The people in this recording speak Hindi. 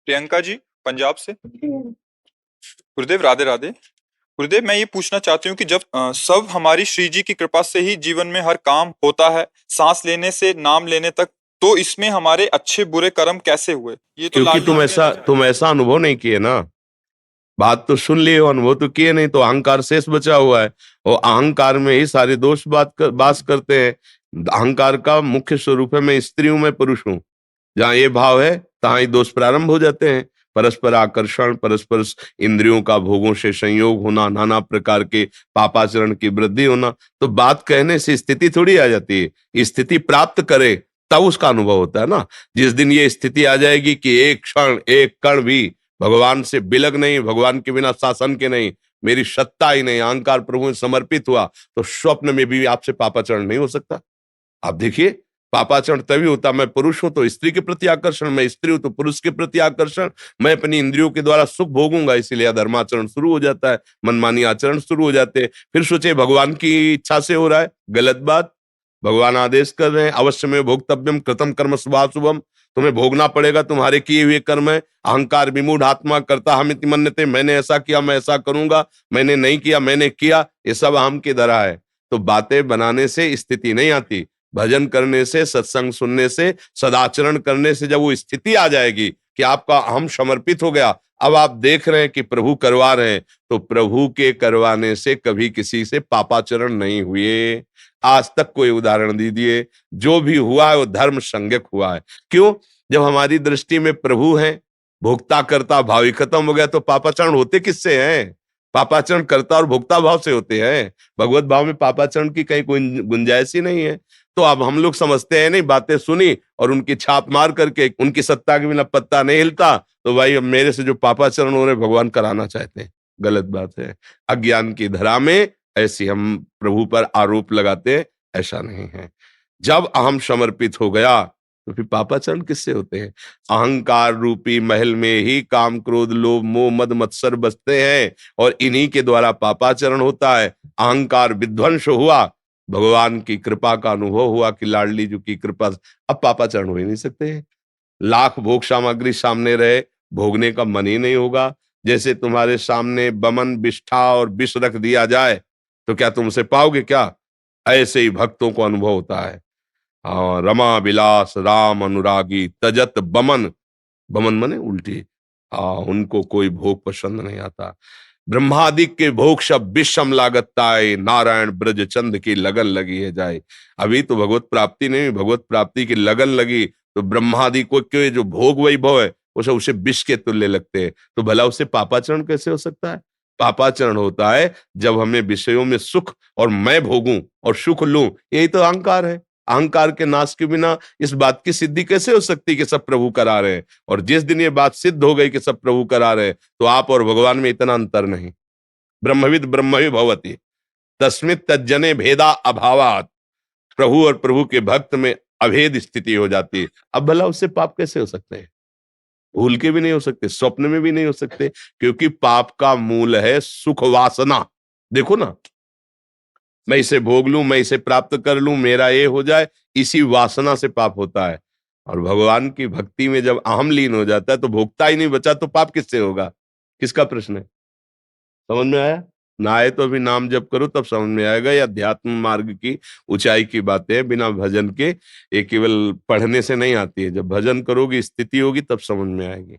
प्रियंका जी, पंजाब से। गुरुदेव, राधे राधे। गुरुदेव, मैं ये पूछना चाहती हूँ कि जब सब हमारी श्री जी की कृपा से ही जीवन में हर काम होता है, सांस लेने से नाम लेने तक, तो इसमें हमारे अच्छे बुरे कर्म कैसे हुए? ये तो क्योंकि लाल जी ने तुम ऐसा अनुभव नहीं किए ना। बात तो सुन लिए हो, अनुभव तो किए नहीं, तो अहंकार शेष बचा हुआ है। और अहंकार में ही सारे दोष बास करते हैं। अहंकार का मुख्य स्वरूप है मैं स्त्री हूं, मैं पुरुष हूं। जहां ये भाव है तहां ही दोष प्रारंभ हो जाते हैं। परस्पर आकर्षण, परस्पर इंद्रियों का भोगों से संयोग होना, नाना प्रकार के पापाचरण की वृद्धि होना। तो बात कहने से स्थिति थोड़ी आ जाती है, स्थिति प्राप्त करे तब उसका अनुभव होता है ना। जिस दिन ये स्थिति आ जाएगी कि एक क्षण एक कण भी भगवान से बिलग नहीं, भगवान के बिना शासन के नहीं, मेरी सत्ता ही नहीं, अहंकार प्रभु में समर्पित हुआ, तो स्वप्न में भी आपसे पापाचरण नहीं हो सकता। आप देखिए, पापाचरण तभी होता, मैं पुरुष हूं तो स्त्री के प्रति आकर्षण, मैं स्त्री हूं तो पुरुष के प्रति आकर्षण, मैं अपनी इंद्रियों के द्वारा सुख भोगूंगा, इसीलिए अधर्माचरण शुरू हो जाता है, मनमानी आचरण शुरू हो जाते हैं। फिर सोचे भगवान की इच्छा से हो रहा है, गलत बात। भगवान आदेश कर रहे हैं, अवश्य में भोक्तव्यम कृतम कर्म शुभाशुभम, तुम्हें भोगना पड़ेगा तुम्हारे किए हुए कर्म है। अहंकार विमूढ़ आत्मा करता हम इति मन्यते, मैंने ऐसा किया मैं ऐसा करूंगा, मैंने नहीं किया मैंने किया, ये सब अहम की धरा है। तो बातें बनाने से स्थिति नहीं आती, भजन करने से, सत्संग सुनने से, सदाचरण करने से जब वो स्थिति आ जाएगी कि आपका अहम समर्पित हो गया, अब आप देख रहे हैं कि प्रभु करवा रहे हैं, तो प्रभु के करवाने से कभी किसी से पापाचरण नहीं हुए। आज तक कोई उदाहरण दीजिए, जो भी हुआ है वो धर्म संज्ञक हुआ है। क्यों? जब हमारी दृष्टि में प्रभु हैं, भोक्ता करता भाव ही खत्म हो गया, तो पापाचरण होते किससे हैं? पापाचरण करता और भोक्ता भाव से होते हैं। भगवत भाव में पापाचरण की कहीं कोई गुंजाइश ही नहीं है। तो अब हम लोग समझते हैं नहीं, बातें सुनी और उनकी छाप मार करके, उनकी सत्ता के बिना पत्ता नहीं हिलता, तो भाई अब मेरे से जो पापाचरण हो रहे भगवान कराना चाहते हैं। गलत बात है। अज्ञान की धरा में ऐसी हम प्रभु पर आरोप लगाते हैं, ऐसा नहीं है। जब अहम समर्पित हो गया तो फिर पापाचरण किससे होते हैं? अहंकार रूपी महल में ही काम क्रोध लोभ मोह मद मत्सर बसते हैं और इन्हीं के द्वारा पापाचरण होता है। अहंकार विध्वंस हुआ, भगवान की कृपा का अनुभव हुआ कि लाडली जी की कृपा, अब पापाचरण हो ही नहीं सकते हैं। लाख भोग सामग्री सामने रहे, भोगने का मन ही नहीं होगा। जैसे तुम्हारे सामने बमन बिष्ठा और विष रख दिया जाए तो क्या तुम उसे पाओगे क्या? ऐसे ही भक्तों को अनुभव होता है। हाँ, रमा विलास राम अनुरागी तजत बमन, बमन मने उल्टी। हाँ, उनको कोई भोग पसंद नहीं आता। ब्रह्मादिक के भोग सब विषम लागताए, नारायण ब्रज चंद की लगन लगी है जाए। अभी तो भगवत प्राप्ति नहीं, भगवत प्राप्ति की लगन लगी तो ब्रह्मादि को के जो भोग वैभव है वो सब उसे विष के तुल्य लगते हैं। तो भला उससे पापाचरण कैसे हो सकता है? पापाचरण होता है जब हमें विषयों में सुख और मैं भोगूं और सुख लूं, यही तो अहंकार है। अहंकार के नाश के बिना इस बात की सिद्धि कैसे हो सकती है कि सब प्रभु करा रहे हैं? और जिस दिन ये बात सिद्ध हो गई कि सब प्रभु करा रहे हैं, तो आप और भगवान में इतना अंतर नहीं। ब्रह्मविद ब्रह्मवि भवति तस्मित् तज्जने भेदा अभावात, प्रभु और प्रभु के भक्त में अभेद स्थिति हो जाती है। अब भला उससे पाप कैसे हो सकते हैं? भूल के भी नहीं हो सकते, स्वप्न में भी नहीं हो सकते, क्योंकि पाप का मूल है सुख वासना। देखो ना, मैं इसे भोग लूं, मैं इसे प्राप्त कर लूं, मेरा ये हो जाए, इसी वासना से पाप होता है। और भगवान की भक्ति में जब अहम लीन हो जाता है तो भोगता ही नहीं बचा, तो पाप किससे होगा? किसका प्रश्न है? समझ में आया? ना आए तो अभी नाम जप करो तब समझ में आएगा। ये अध्यात्म मार्ग की ऊंचाई की बातें हैं, बिना भजन के ये केवल पढ़ने से नहीं आती है। जब भजन करोगे, स्थिति होगी, तब समझ में आएगी।